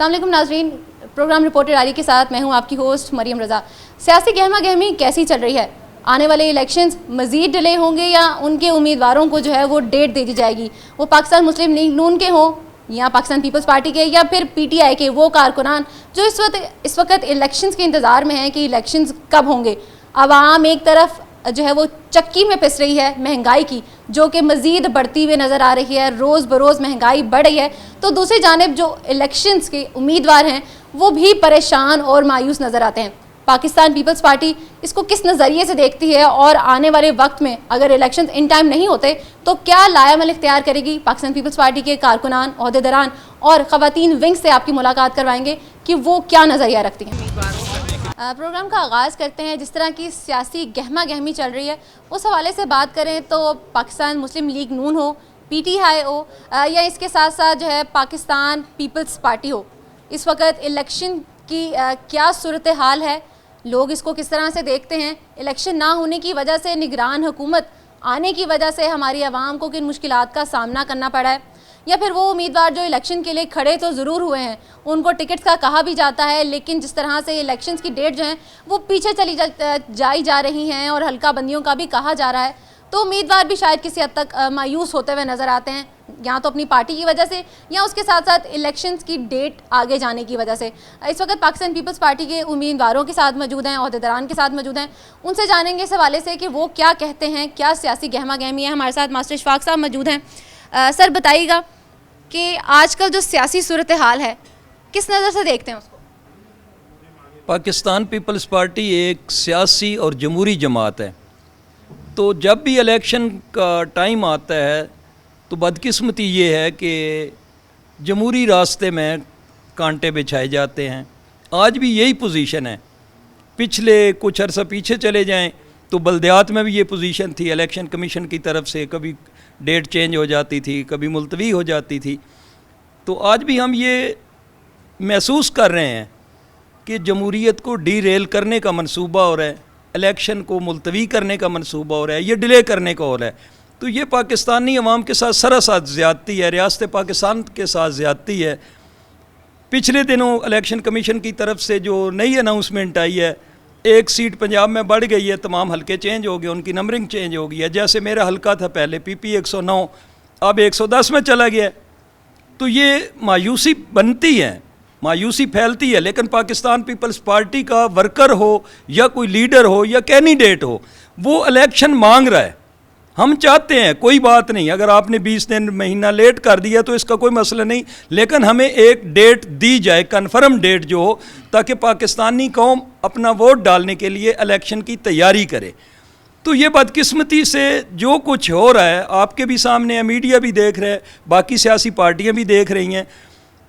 अस्सलाम वालेकुम नाज़रीन, प्रोग्राम रिपोर्टर आरी के साथ मैं हूं आपकी होस्ट मरियम रज़ा। सियासी गहमा गहमी कैसी चल रही है? आने वाले इलेक्शंस मज़ीद डिले होंगे या उनके उम्मीदवारों को जो है वो डेट दे दी जाएगी? वो पाकिस्तान मुस्लिम लीग नून के हों या पाकिस्तान पीपल्स पार्टी के या फिर PTI के वो कारकुनान जो इस वक्त इलेक्शंस के इंतज़ार में हैं कि इलेक्शंस कब होंगे। आवाम एक तरफ जो है वो चक्की में पिस रही है महंगाई की, जो कि मज़ीद बढ़ती हुई नज़र आ रही है, रोज़ बरोज़ महंगाई बढ़ रही है। तो दूसरी जानिब जो इलेक्शंस के उम्मीदवार हैं वो भी परेशान और मायूस नज़र आते हैं। पाकिस्तान पीपल्स पार्टी इसको किस नज़रिए से देखती है और आने वाले वक्त में अगर इलेक्शंस इन टाइम नहीं होते तो क्या लायामल इख्तियार करेगी? पाकिस्तान पीपल्स पार्टी के कारकुनान, ओहदेदारान और ख़वातीन विंग से आपकी मुलाकात करवाएंगे कि वो क्या नज़रिया रखती हैं। प्रोग्राम का आगाज़ करते हैं। जिस तरह की सियासी गहमा गहमी चल रही है उस हवाले से बात करें तो पाकिस्तान मुस्लिम लीग नून हो, PTI हो या इसके साथ साथ जो है पाकिस्तान पीपल्स पार्टी हो, इस वक्त इलेक्शन की क्या सूरत हाल है? लोग इसको किस तरह से देखते हैं? इलेक्शन ना होने की वजह से, निगरान हुकूमत आने की वजह से हमारी आवाम को किन मुश्किलात का सामना करना पड़ा है? या फिर वो उम्मीदवार जो इलेक्शन के लिए खड़े तो ज़रूर हुए हैं, उनको टिकट्स का कहा भी जाता है, लेकिन जिस तरह से इलेक्शंस की डेट जो हैं वो पीछे चली जाई जा रही हैं और हल्का बंदियों का भी कहा जा रहा है, तो उम्मीदवार भी शायद किसी हद तक मायूस होते हुए नज़र आते हैं, या तो अपनी पार्टी की वजह से या उसके साथ साथ इलेक्शंस की डेट आगे जाने की वजह से। इस वक्त पाकिस्तान पीपल्स पार्टी के उम्मीदवारों के साथ मौजूद हैं, ओहदेदारान के साथ मौजूद हैं, उनसे जानेंगे इस हवाले से कि वो क्या कहते हैं, क्या सियासी गहमा गहमी है। हमारे साथ मास्टर इशफाक साहब मौजूद हैं। सर बताइएगा कि आजकल जो सियासी सूरत हाल है किस नज़र से देखते हैं उसको? पाकिस्तान पीपल्स पार्टी एक सियासी और जमहूरी जमात है, तो जब भी इलेक्शन का टाइम आता है तो बदकिस्मती ये है कि जमहूरी रास्ते में कांटे बिछाए जाते हैं। आज भी यही पोजीशन है। पिछले कुछ अरसा पीछे चले जाएं तो बल्दियात में भी ये पोजीशन थी। इलेक्शन कमीशन की तरफ से कभी डेट चेंज हो जाती थी, कभी मुलतवी हो जाती थी। तो आज भी हम ये महसूस कर रहे हैं कि जमहूरियत को डीरेल करने का मंसूबा हो रहा है, इलेक्शन को मुलतवी करने का मंसूबा हो रहा है, ये डिले करने का हो रहा है। तो ये पाकिस्तानी अवाम के साथ सरासर ज़्यादती है, रियासत पाकिस्तान के साथ ज़्यादती है। पिछले दिनों इलेक्शन कमीशन की तरफ से जो नई अनाउंसमेंट आई है, एक सीट पंजाब में बढ़ गई है, तमाम हलके चेंज हो गए, उनकी नंबरिंग चेंज हो गई है। जैसे मेरा हलका था पहले PP 109, अब 110 में चला गया। तो ये मायूसी बनती है, मायूसी फैलती है। लेकिन पाकिस्तान पीपल्स पार्टी का वर्कर हो या कोई लीडर हो या कैंडिडेट हो, वो इलेक्शन मांग रहा है। हम चाहते हैं, कोई बात नहीं, अगर आपने 20 दिन महीना लेट कर दिया तो इसका कोई मसला नहीं, लेकिन हमें एक डेट दी जाए, कन्फर्म डेट जो हो, ताकि पाकिस्तानी कौम अपना वोट डालने के लिए इलेक्शन की तैयारी करे। तो ये बदकिस्मती से जो कुछ हो रहा है आपके भी सामने है, मीडिया भी देख रहे हैं, बाकी सियासी पार्टियां भी देख रही हैं,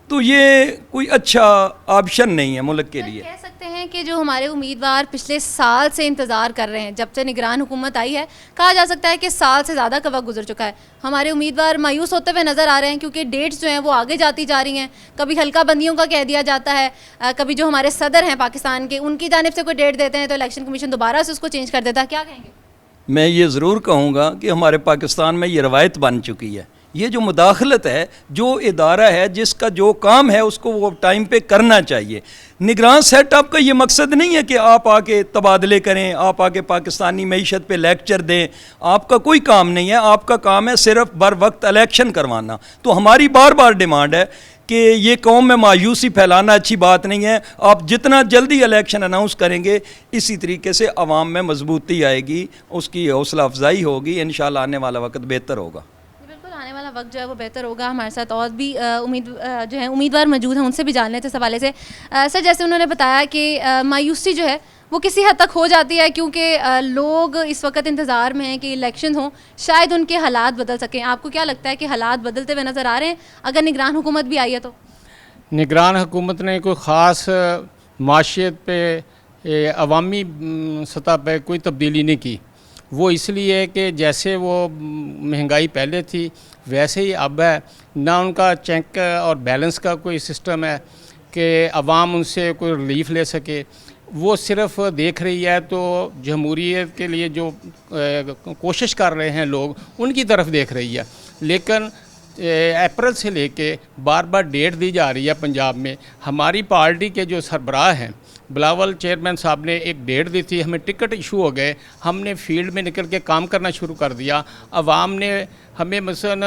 तो ये कोई अच्छा ऑप्शन नहीं है मुल्क के लिए। कह सकते हैं कि जो हमारे उम्मीदवार पिछले साल से इंतज़ार कर रहे हैं, जब से निगरान हुकूमत आई है, कहा जा सकता है कि साल से ज़्यादा का वक्त गुजर चुका है, हमारे उम्मीदवार मायूस होते हुए नज़र आ रहे हैं क्योंकि डेट्स जो हैं वो आगे जाती जा रही हैं। कभी हल्का बंदियों का कह दिया जाता है, कभी जो हमारे सदर हैं पाकिस्तान के, उनकी जानिब से कोई डेट देते हैं तो इलेक्शन कमीशन दोबारा से उसको चेंज कर देता है। क्या कहेंगे? मैं ये ज़रूर कहूँगा कि हमारे पाकिस्तान में ये रवायत बन चुकी है। ये जो मुदाखलत है, जो इदारा है जिसका जो काम है उसको वो टाइम पे करना चाहिए। निगरान सेटअप का ये मकसद नहीं है कि आप आके तबादले करें, आप आके पाकिस्तानी मईशत पे लेक्चर दें, आपका कोई काम नहीं है। आपका काम है सिर्फ बर वक्त इलेक्शन करवाना। तो हमारी बार बार डिमांड है कि ये कौम में मायूसी फैलाना अच्छी बात नहीं है। आप जितना जल्दी इलेक्शन अनाउंस करेंगे, इसी तरीके से अवाम में मजबूती आएगी, उसकी हौसला अफजाई होगी, इंशाल्लाह आने वाला वक्त बेहतर होगा। आने वाला वक्त जो है वो बेहतर होगा। हमारे साथ और भी उम्मीदवार मौजूद हैं, उनसे भी जान लेते हैं इस हवाले से। सर जैसे उन्होंने बताया कि मायूसी जो है वो किसी हद तक हो जाती है क्योंकि लोग इस वक्त इंतज़ार में हैं कि इलेक्शन हो, शायद उनके हालात बदल सकें। आपको क्या लगता है कि हालात बदलते हुए नज़र आ रहे हैं अगर निगरान हुकूमत भी आई है तो? निगरान हुकूमत ने कोई ख़ास माशियत पे, अवामी सतह पर कोई तब्दीली नहीं की। वो इसलिए कि जैसे वो महंगाई पहले थी वैसे ही अब है। ना उनका चेक और बैलेंस का कोई सिस्टम है कि अवाम उनसे कोई रिलीफ ले सके। वो सिर्फ देख रही है तो जमहूरियत के लिए जो कोशिश कर रहे हैं लोग, उनकी तरफ देख रही है। लेकिन अप्रैल से लेके बार बार डेट दी जा रही है पंजाब में। हमारी पार्टी के जो सरबराह हैं बिलावल चेयरमैन साहब ने एक डेट दी थी, हमें टिकट इशू हो गए, हमने फील्ड में निकल के काम करना शुरू कर दिया, आवाम ने हमें मसलन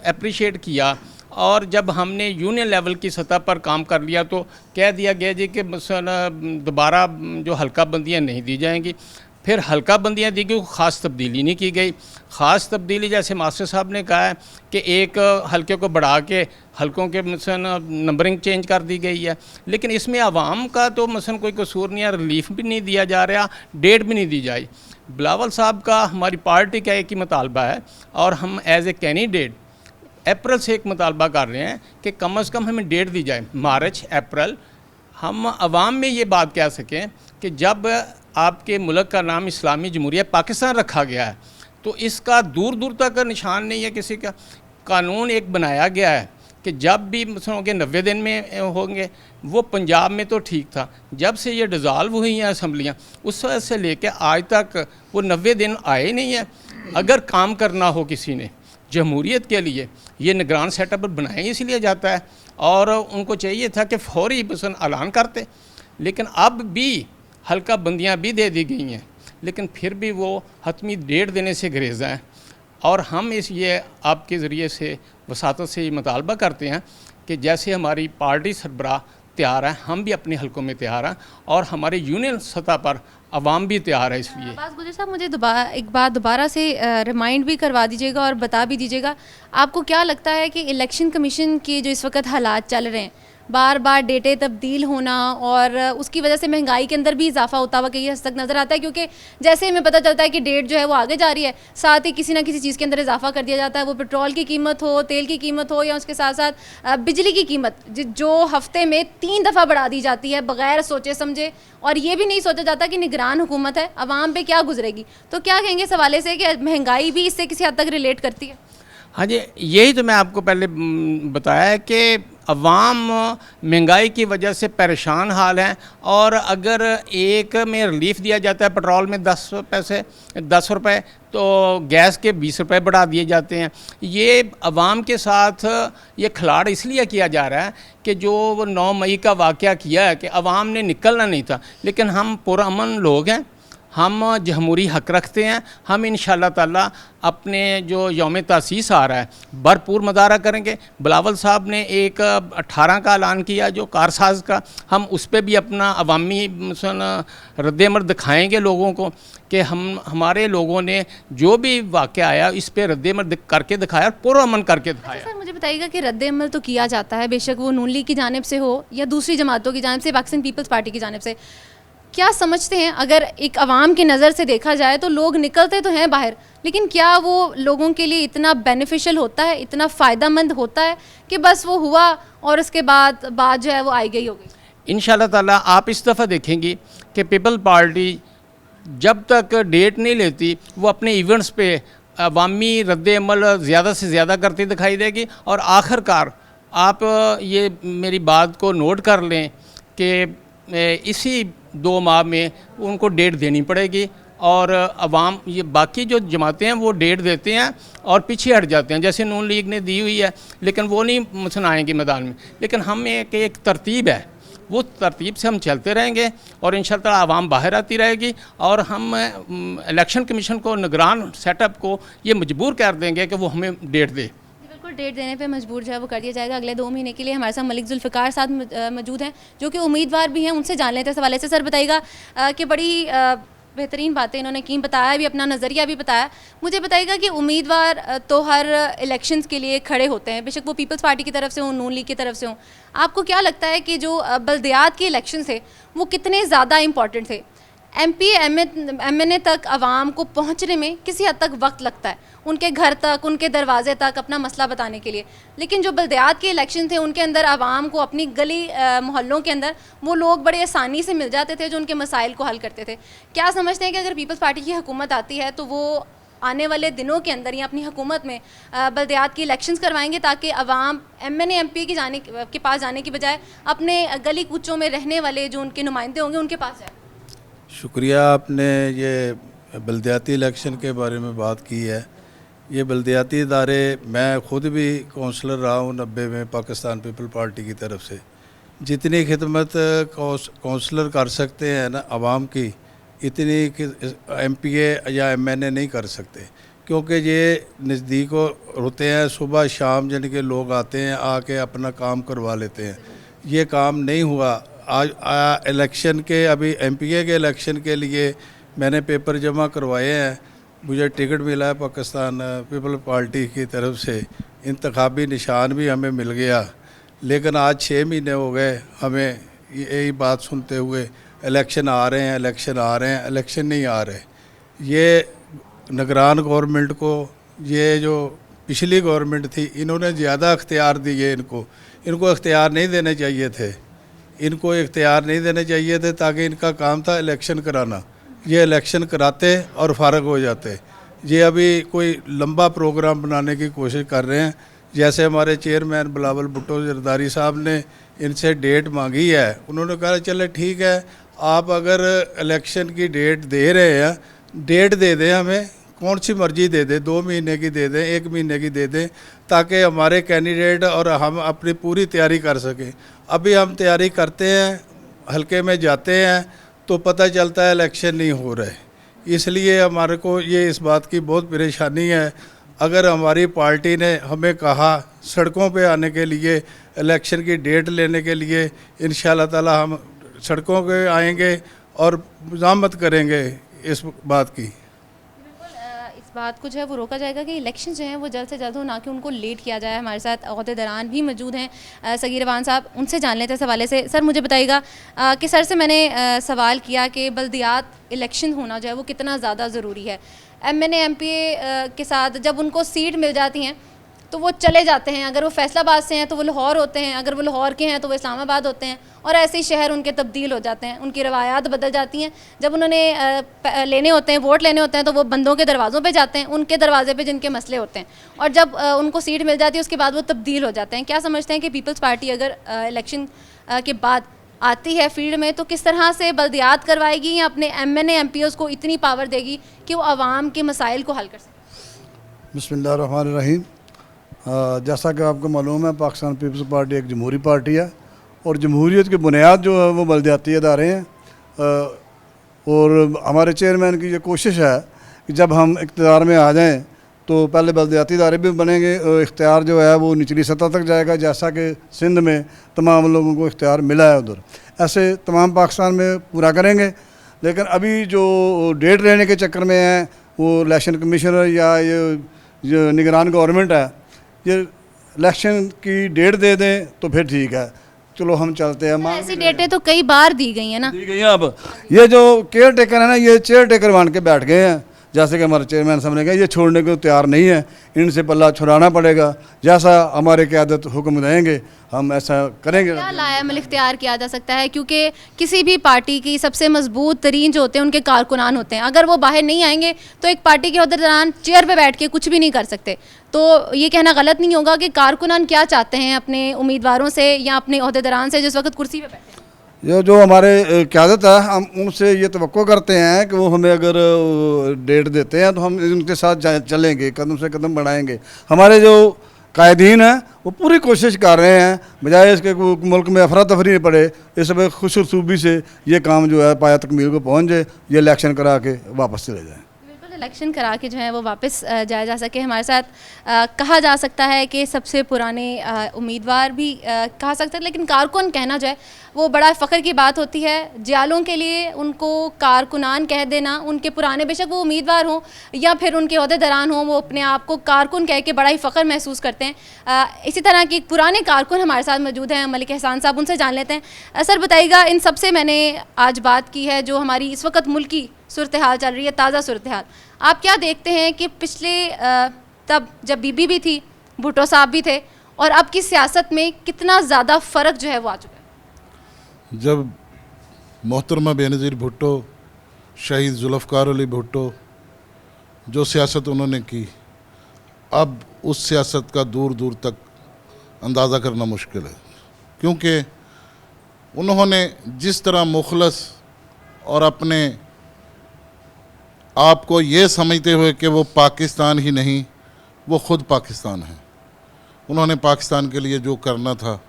अप्रिशिएट किया, और जब हमने यूनियन लेवल की सतह पर काम कर लिया तो कह दिया गया जी कि मसलन दोबारा जो हल्का बंदियाँ नहीं दी जाएंगी। फिर हल्का बंदियाँ दी गई, ख़ास तब्दीली नहीं की गई। ख़ास तब्दीली जैसे मास्टर साहब ने कहा है कि एक हल्के को बढ़ा के हल्कों के मसलन नंबरिंग चेंज कर दी गई है, लेकिन इसमें आवाम का तो मसलन कोई कसूर नहीं है, रिलीफ भी नहीं दिया जा रहा, डेट भी नहीं दी जाए। बिलावल साहब का हमारी पार्टी का एक ही मुतालबा है, और हम एज ए कैंडिडेट अप्रैल से एक मुतालबा कर रहे हैं कि कम से कम हमें डेट दी जाए, मार्च अप्रैल, हम आवाम में ये बात कह सकें कि जब आपके मुल्क का नाम इस्लामी जमहूरिया पाकिस्तान रखा गया है तो इसका दूर दूर तक निशान नहीं है किसी का। कानून एक बनाया गया है कि जब भी मसलन के 90 दिन में होंगे, वो पंजाब में तो ठीक था, जब से ये डिज़ाल्व हुई हैं असम्बलियाँ उस वजह से लेकर आज तक वो 90 दिन आए नहीं है। अगर काम करना हो किसी ने जमहूरियत के लिए, ये निगरान सेटअप बनाए इसलिए जाता है, और उनको चाहिए था कि फौरी मसलन ऐलान करते, लेकिन अब भी हल्का बंदियाँ भी दे दी गई हैं, लेकिन फिर भी वो हतमी डेट देने से गुरेज़ हैं। और हम ये आपके ज़रिए से वसातत से ये मुतालबा करते हैं कि जैसे हमारी पार्टी सरबराह तैयार है, हम भी अपने हलकों में तैयार हैं, और हमारे यूनियन सतह पर अवाम भी तैयार है। इसलिए अब्बास गुजर साहब, मुझे एक बात दोबारा से रिमाइंड भी करवा दीजिएगा और बता भी दीजिएगा, आपको क्या लगता है कि इलेक्शन कमीशन के जो इस वक्त हालात चल रहे हैं, बार बार डेटें तब्दील होना और उसकी वजह से महंगाई के अंदर भी इजाफा होता हुआ कई हद तक नज़र आता है, क्योंकि जैसे हमें पता चलता है कि डेट जो है वो आगे जा रही है, साथ ही किसी ना किसी चीज़ के अंदर इजाफा कर दिया जाता है, वो पेट्रोल की कीमत हो, तेल की कीमत हो, या उसके साथ साथ बिजली की कीमत जो हफ्ते में 3 दफ़ा बढ़ा दी जाती है बग़ैर सोचे समझे, और ये भी नहीं सोचा जाता कि निगरान हुकूमत है, आवाम पे क्या गुजरेगी। तो क्या कहेंगे इस हवाले से कि महंगाई भी इससे किसी हद तक रिलेट करती है? हाँ जी, यही तो मैं आपको पहले बताया है कि अवाम महंगाई की वजह से परेशान हाल हैं, और अगर एक में रिलीफ दिया जाता है पेट्रोल में 10 रुपए, तो गैस के 20 रुपए बढ़ा दिए जाते हैं। ये अवाम के साथ ये खिलाड़ इसलिए किया जा रहा है कि जो 9 मई का वाक़या किया है कि अवाम ने निकलना नहीं था, लेकिन हम पुरअमन लोग हैं, हम जमहूरी हक़ रखते हैं, हम इंशाअल्लाह ताला अपने जो यौम तासीस आ रहा है भरपूर मुजाहरा करेंगे। बिलावल साहब ने एक 18 का ऐलान किया जो कारसाज का, हम उस पर भी अपना अवामी रद्द-ए-अमल दिखाएँगे लोगों को कि हमारे लोगों ने जो भी वाक़या आया इस पर रद्द-ए-अमल करके दिखाया, पुरअमन करके दिखाया। सर मुझे बताइएगा कि रद्द-ए-अमल तो किया जाता है, बेशक वो नून लीग की जानिब से हो या दूसरी जमातों की जानिब से, पाकिस्तान पीपल्स पार्टी की जानिब से, क्या समझते हैं अगर एक आवाम की नज़र से देखा जाए तो लोग निकलते तो हैं बाहर, लेकिन क्या वो लोगों के लिए इतना बेनिफिशियल होता है, इतना फ़ायदेमंद होता है कि बस वो हुआ और उसके बाद बात जो है वो आई गई हो गई? इंशाअल्लाह ताला आप इस दफ़ा देखेंगी कि पीपल पार्टी जब तक डेट नहीं लेती वो अपने इवेंट्स पे अवामी रद्द-ए-अमल ज़्यादा से ज़्यादा करती दिखाई देगी, और आखिरकार आप ये मेरी बात को नोट कर लें कि इसी 2 माह में उनको डेट देनी पड़ेगी, और अवाम ये बाकी जो जमातें हैं वो डेट देते हैं और पीछे हट जाते हैं, जैसे नून लीग ने दी हुई है, लेकिन वो नहीं मसलन आएंगे मैदान में। लेकिन हम एक तरतीब है, वो तरतीब से हम चलते रहेंगे, और इंशाअल्लाह आवाम बाहर आती रहेगी, और हम इलेक्शन कमीशन को, निगरान सेटअप को ये मजबूर कर देंगे कि वो हमें डेट दे। बिल्कुल, डेट देने पे मजबूर जो है वो कर दिया जाएगा अगले 2 महीने के लिए। हमारे साथ मलिक जुल्फ़िकार साथ मौजूद हैं जो कि उम्मीदवार भी हैं, उनसे जान लेते हैं इस हवाले से। सर बताइएगा कि बड़ी बेहतरीन बातें इन्होंने की, बताया भी, अपना नज़रिया भी बताया। मुझे बताइएगा कि उम्मीदवार तो हर इलेक्शंस के लिए खड़े होते हैं, बेशक वो पीपल्स पार्टी की तरफ से हों, नून लीग की तरफ से हों। आपको क्या लगता है कि जो बल्दियात के इलेक्शन थे वो कितने ज़्यादा इंपॉर्टेंट थे? MP MNA तक आवाम को पहुंचने में किसी हद तक वक्त लगता है, उनके घर तक, उनके दरवाजे तक अपना मसला बताने के लिए, लेकिन जो बल्दियात के इलेक्शन थे उनके अंदर आवाम को अपनी गली मोहल्लों के अंदर वो लोग बड़े आसानी से मिल जाते थे जो उनके मसाइल को हल करते थे। क्या समझते हैं कि अगर पीपल्स पार्टी की हुकूमत आती है तो वो आने वाले दिनों के अंदर या अपनी हुकूमत में बल्दियात की इलेक्शंस करवाएंगे ताकि आवाम MNA MP के पास जाने की बजाय अपने गली कूचों में रहने वाले जो उनके नुमाइंदे होंगे उनके पास जाए? शुक्रिया, आपने ये बल्दियाती इलेक्शन के बारे में बात की है। ये बल्दियाती इदारे, मैं ख़ुद भी कौंसलर रहा हूँ 90 में पाकिस्तान पीपल पार्टी की तरफ से। जितनी खिदमत कौंसलर कर सकते हैं ना आवाम की, इतनी MPA या MNA नहीं कर सकते, क्योंकि ये नज़दीक होते हैं। सुबह शाम यानी कि लोग आते हैं, आके अपना काम करवा लेते हैं। ये काम नहीं हुआ। आज इलेक्शन के, अभी MPA के इलेक्शन के लिए मैंने पेपर जमा करवाए हैं। मुझे टिकट मिला है पाकिस्तान पीपल पार्टी की तरफ से, इंतखाबी निशान भी हमें मिल गया। लेकिन आज 6 महीने हो गए हमें यही बात सुनते हुए, इलेक्शन आ रहे हैं, इलेक्शन आ रहे हैं, इलेक्शन नहीं आ रहे। ये निगरान गवर्नमेंट को, ये जो पिछली गवर्नमेंट थी, इन्होंने ज़्यादा इख्तियार दिए। इनको इख्तियार नहीं देने चाहिए थे, इनको इख्तियार नहीं देने चाहिए थे, ताकि इनका काम था इलेक्शन कराना। ये इलेक्शन कराते और फारग हो जाते। ये अभी कोई लंबा प्रोग्राम बनाने की कोशिश कर रहे हैं। जैसे हमारे चेयरमैन बिलावल भुट्टो जरदारी साहब ने इनसे डेट मांगी है, उन्होंने कहा चले ठीक है, आप अगर इलेक्शन की डेट दे रहे हैं, डेट दे दें, हमें कौन सी मर्जी दे दें, 2 महीने की दे दें, 1 महीने की दे दें, ताकि हमारे कैंडिडेट और हम अपनी पूरी तैयारी कर सकें। अभी हम तैयारी करते हैं, हल्के में जाते हैं तो पता चलता है इलेक्शन नहीं हो रहा है। इसलिए हमारे को ये इस बात की बहुत परेशानी है। अगर हमारी पार्टी ने हमें कहा सड़कों पे आने के लिए, इलेक्शन की डेट लेने के लिए, इंशाअल्लाह ताला हम सड़कों पे आएंगे और मज़ामत करेंगे इस बात की। इस बात को जो है वो रोका जाएगा कि इलेक्शन जो है वो जल्द से जल्द हो, ना कि उनको लेट किया जाए। हमारे साथ अहदेदारान भी मौजूद हैं, सगीर अवान साहब, उनसे जान लेते हैं इस हवाले से। सर मुझे बताइएगा कि सर से मैंने सवाल किया कि बल्दियात इलेक्शन होना जो है वो कितना ज़्यादा ज़रूरी है। MNA MPA के साथ जब उनको सीट मिल जाती हैं तो वो चले जाते हैं। अगर वो फैसलाबाद से हैं तो वो लाहौर होते हैं, अगर वो लाहौर के हैं तो वो इस्लामाबाद होते हैं, और ऐसे ही शहर उनके तब्दील हो जाते हैं, उनकी रवायात बदल जाती हैं। जब उन्होंने लेने होते हैं, वोट लेने होते हैं, तो वो बंदों के दरवाज़ों पे जाते हैं, उनके दरवाजे पे जिनके मसले होते हैं, और जब उनको सीट मिल जाती है उसके बाद वो तब्दील हो जाते हैं। क्या समझते हैं कि पीपल्स पार्टी अगर इलेक्शन के बाद आती है फील्ड में तो किस तरह से बल्दियात करवाएगी, या अपने MNA MPOs को इतनी पावर देगी कि वो आवाम के मसाइल को हल कर सकें? बिस्मिल्लाहिर्रहमानिर्रहीम। जैसा कि आपको मालूम है, पाकिस्तान पीपल्स पार्टी एक जमहूरी पार्टी है, और जमहूरियत की बुनियाद जो है वो बल्दियाती इदारे हैं। और हमारे चेयरमैन की ये कोशिश है कि जब हम इक़्तिदार में आ जाएं तो पहले बल्दियाती इदारे भी बनेंगे, इख्तियार जो है वो निचली सतह तक जाएगा, जैसा कि सिंध में तमाम लोगों को इख्तियार मिला है उधर, ऐसे तमाम पाकिस्तान में पूरा करेंगे। लेकिन अभी जो डेट लेने के चक्कर में है, वो इलेक्शन कमिश्नर या ये जो निगरान गवर्नमेंट है, ये इलेक्शन की डेट दे दें तो फिर ठीक है, चलो हम चलते हैं। ऐसी डेटें तो कई बार दी गई हैं ना, दी गई हैं। अब ये जो केयर टेकर है ना, ये चेयर टेकर बन के बैठ गए हैं। जैसे कि हमारे चेयरमैन साहब ने कहा, ये छोड़ने को तैयार नहीं है, इनसे पल्ला छुड़ाना पड़ेगा। जैसा हमारे क़यादत हुक्म देंगे हम ऐसा करेंगे। क्या लाएमल इख्तियार किया जा सकता है, क्योंकि किसी भी पार्टी की सबसे मजबूत तरीन जो होते हैं उनके कारकुनान होते हैं। अगर वो बाहर नहीं आएंगे तो एक पार्टी के अहदेदारान चेयर पे बैठ के कुछ भी नहीं कर सकते। तो ये कहना गलत नहीं होगा कि कारकुनान क्या चाहते हैं अपने उम्मीदवारों से या अपने अहदेदारान से जिस वक्त कुर्सी पर बैठे हैं। ये जो हमारे क़यादत है, हम उनसे ये तवक्को करते हैं कि वो हमें अगर डेट देते हैं तो हम उनके साथ चलेंगे, कदम से कदम बढ़ाएंगे। हमारे जो कायदीन हैं वो पूरी कोशिश कर रहे हैं, बजाय इसके मुल्क में अफरा तफरी पड़े, इस पर खुशरसूबी से ये काम जो है पाया तकमील को पहुँच जाए, ये इलेक्शन करा के वापस चले जाएँ। इलेक्शन करा के जो है वो वापस जाया जा सके। हमारे साथ कहा जा सकता है कि सबसे पुराने उम्मीदवार भी कहा सकते हैं, लेकिन कारकुन कहना जो है वो बड़ा फ़ख्र की बात होती है। जियालों के लिए उनको कारकुनान कह देना, उनके पुराने बेशक वो उम्मीदवार हों या फिर उनके अहदेदारान हों, वो अपने आप को कारकुन कह के बड़ा ही फ़ख्र महसूस करते हैं। इसी तरह के पुराने कारकुन हमारे साथ मौजूद हैं, मलिक एहसान साहब, उनसे जान लेते हैं। सर बताइएगा, इन सब से मैंने आज बात की है जो हमारी इस वक्त मुल्क की सूरत हाल चल रही है, ताज़ा सूरत हाल। आप क्या देखते हैं कि पिछले तब जब बीबी भी थी, भुट्टो साहब भी थे, और अब की सियासत में कितना ज़्यादा फ़र्क जो है वो आ चुका है? जब मोहतरमा बेनज़ीर भुट्टो, शहीद जुल्फ़कार अली भुट्टो, जो सियासत उन्होंने की, अब उस सियासत का दूर दूर तक अंदाज़ा करना मुश्किल है, क्योंकि उन्होंने जिस तरह मुखलस और अपने आप को ये समझते हुए कि वो पाकिस्तान ही नहीं वो ख़ुद पाकिस्तान है। उन्होंने पाकिस्तान के लिए जो करना था,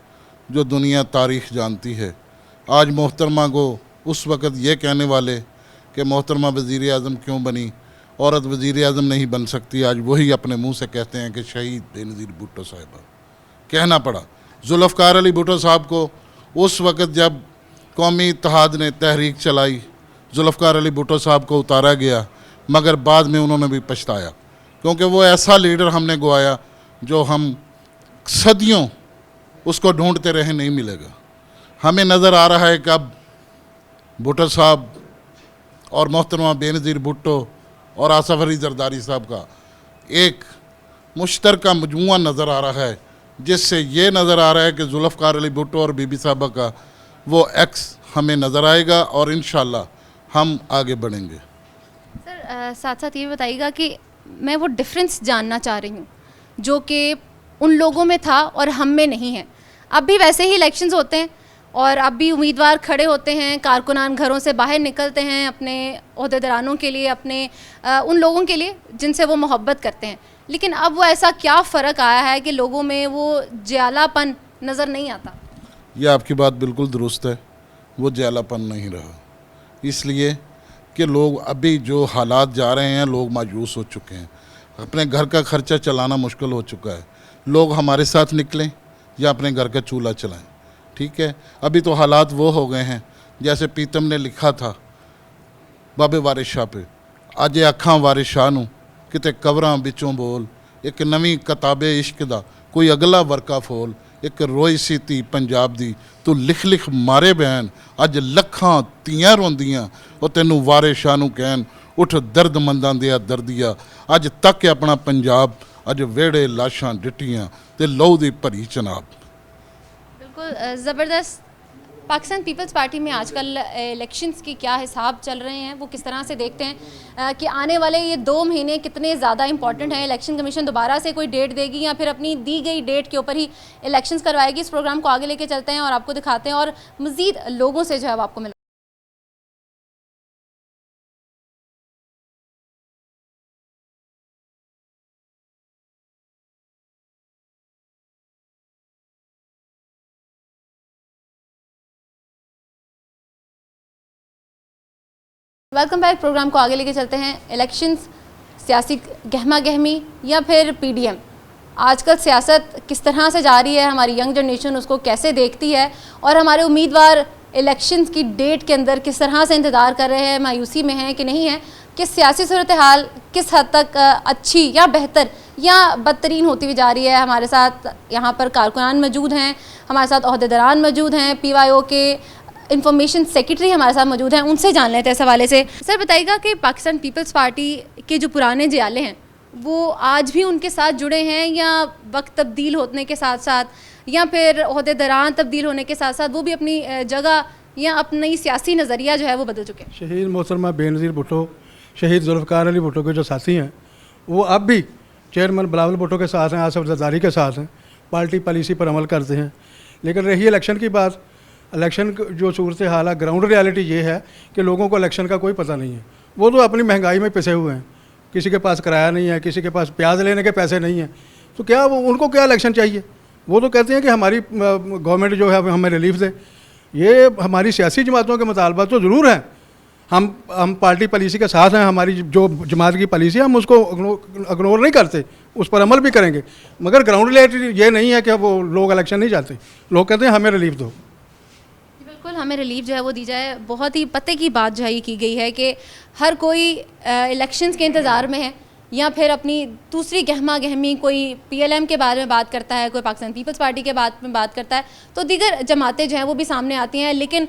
जो दुनिया तारीख़ जानती है, आज मोहतरमा को उस वक़्त ये कहने वाले कि मोहतरमा वज़ीर आज़म क्यों बनी, औरत वज़ीर आज़म नहीं बन सकती, आज वही अपने मुंह से कहते हैं कि शहीद बेनज़ीर भुट्टो साहिबा। कहना पड़ा जुल्फ़कार अली भुट्टो साहब को उस वक़्त जब कौमी इत्तेहाद ने तहरीक चलाई, जुल्फ़कार अली भुट्टो साहब को उतारा गया, मगर बाद में उन्होंने भी पछताया, क्योंकि वो ऐसा लीडर हमने गवाया जो हम सदियों उसको ढूंढते रहे, नहीं मिलेगा। हमें नज़र आ रहा है कि अब भुट्टो साहब और मोहतरमा बेनज़ीर भुट्टो और आसफ़ अली ज़रदारी साहब का एक मुश्तरका मजमुआ नज़र आ रहा है, जिससे ये नज़र आ रहा है कि जुल्फ़कार अली भुट्टो और बीबी साहबा का वो एक्स हमें नज़र आएगा और इंशाअल्लाह हम आगे बढ़ेंगे। सर साथ साथ ये बताइएगा कि मैं वो डिफरेंस जानना चाह रही हूँ जो कि उन लोगों में था और हम में नहीं है। अब भी वैसे ही इलेक्शंस होते हैं और अब भी उम्मीदवार खड़े होते हैं, कारकुनान घरों से बाहर निकलते हैं अपने ओहदेदारानों के लिए, अपने उन लोगों के लिए जिनसे वो मोहब्बत करते हैं, लेकिन अब वो ऐसा क्या फ़र्क आया है कि लोगों में वो जयालापन नज़र नहीं आता? यह आपकी बात बिल्कुल दुरुस्त है, वो जयालापन नहीं रहा, इसलिए कि लोग अभी जो हालात जा रहे हैं, लोग मायूस हो चुके हैं, अपने घर का खर्चा चलाना मुश्किल हो चुका है। लोग हमारे साथ निकलें या अपने घर का चूल्हा चलाएं, ठीक है। अभी तो हालात वो हो गए हैं जैसे पीतम ने लिखा था बाबे वारिस शाह पे, अज अखां वारिस शाह नूं किते कवरां बिचों बोल, एक नवीं किताबे इश्क दा कोई अगला वर्का फोल, एक रोई सी धी पंजाब दी तू लिख लिख मारे बहन, अज लखां धीआं रोंदियां ओ तैनूं वारिस शाह नूं कहन, उठ दर्दमंदां दिया दर्दिया, अज तक अपना पंजाब, अज वेड़े लाशां डिट्टियां ते लहू दी भरी चनाब। बिल्कुल ज़बरदस्त। पाकिस्तान पीपल्स पार्टी में आजकल इलेक्शंस की क्या हिसाब चल रहे हैं, वो किस तरह से देखते हैं कि आने वाले ये 2 महीने कितने ज़्यादा इंपॉर्टेंट हैं? इलेक्शन कमीशन दोबारा से कोई डेट देगी या फिर अपनी दी गई डेट के ऊपर ही इलेक्शंस करवाएगी? इस प्रोग्राम को आगे लेके चलते हैं और आपको दिखाते हैं और मज़ीद लोगों से जो है आपको मिल। Welcome back. प्रोग्राम को आगे लेके चलते हैं। इलेक्शंस, सियासी गहमा गहमी या फिर पीडीएम, आजकल सियासत किस तरह से जा रही है, हमारी यंग जनरेशन उसको कैसे देखती है और हमारे उम्मीदवार इलेक्शंस की डेट के अंदर किस तरह से इंतज़ार कर रहे हैं, मायूसी में हैं कि नहीं है, कि सियासी सूरत हाल किस हद तक अच्छी या बेहतर या बदतरीन होती हुई जा रही है। हमारे साथ यहाँ पर कारकुनान मौजूद हैं, हमारे साथ ओहदेदारान मौजूद हैं, PYO के इंफॉर्मेशन सेक्रेटरी हमारे साथ मौजूद हैं, उनसे जान लेते हैं इस हवाले से। सर बताइएगा कि पाकिस्तान पीपल्स पार्टी के जो पुराने जयाले हैं वो आज भी उनके साथ जुड़े हैं या वक्त तब्दील होने के साथ साथ या फिर ओहदेदारान तब्दील होने के साथ साथ वो भी अपनी जगह या अपनी सियासी नज़रिया जो है वो बदल चुके हैं? शहीद मोहतरमा बेनज़ीर भुट्टो, शहीद जुल्फ़कार अली भुट्टो के जो साथी हैं वो अब भी चेयरमैन बिलावल भुट्टो के साथ हैं, आसफ़ ज़रदारी के साथ हैं, पार्टी पॉलिसी पर अमल करते हैं। लेकिन रही इलेक्शन की बात, इलेक्शन जो सूरत हाल है, ग्राउंड रियलिटी ये है कि लोगों को इलेक्शन का कोई पता नहीं है। वो तो अपनी महंगाई में पिसे हुए हैं, किसी के पास किराया नहीं है, किसी के पास प्याज लेने के पैसे नहीं हैं, तो क्या वो उनको क्या इलेक्शन चाहिए? वो तो कहते हैं कि हमारी गवर्नमेंट जो है हमें रिलीफ दे। ये हमारी सियासी जमातों के मुतालबा तो ज़रूर हैं, हम पार्टी पॉलिसी के साथ हैं, हमारी जो जमात की पॉलिसी है हम उसको इग्नोर नहीं करते, उस पर अमल भी करेंगे, मगर ग्राउंड रियलिटी ये नहीं है कि वो लोग इलेक्शन नहीं चाहते। लोग कहते हैं हमें रिलीफ दो। बिल्कुल, हमें रिलीफ जो है वो दी जाए। बहुत ही पते की बात जो है ये की गई है कि हर कोई इलेक्शंस के इंतज़ार में है या फिर अपनी दूसरी गहमा गहमी, कोई PLM के बारे में बात करता है, कोई पाकिस्तान पीपल्स पार्टी के बारे में बात करता है, तो दीगर जमातें जो हैं वो भी सामने आती हैं। लेकिन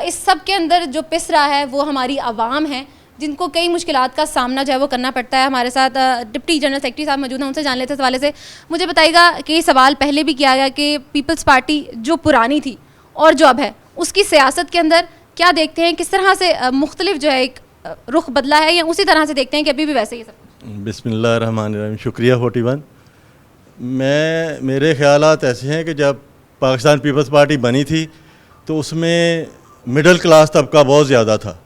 इस सब के अंदर जो पिस रहा है वो हमारी आवाम है, जिनको कई मुश्किलात का सामना जो है वो करना पड़ता है। हमारे साथ डिप्टी जनरल सेक्रेटरी साहब मौजूद हैं, उनसे जान लेते हैं इस हवाले से। मुझे बताइएगा कि ये सवाल पहले भी किया गया कि पीपल्स पार्टी जो पुरानी थी और जो अब है उसकी सियासत के अंदर क्या देखते हैं, किस तरह से मुख्तलिफ जो है एक रुख बदला है या उसी तरह से देखते हैं कि अभी भी वैसे ही सब? बिस्मिल्लाहिर्रहमानिर्रहीम। शुक्रिया 41। मेरे ख़यालात ऐसे हैं कि जब पाकिस्तान पीपल्स पार्टी बनी थी तो उसमें मिडिल क्लास तबका बहुत ज़्यादा था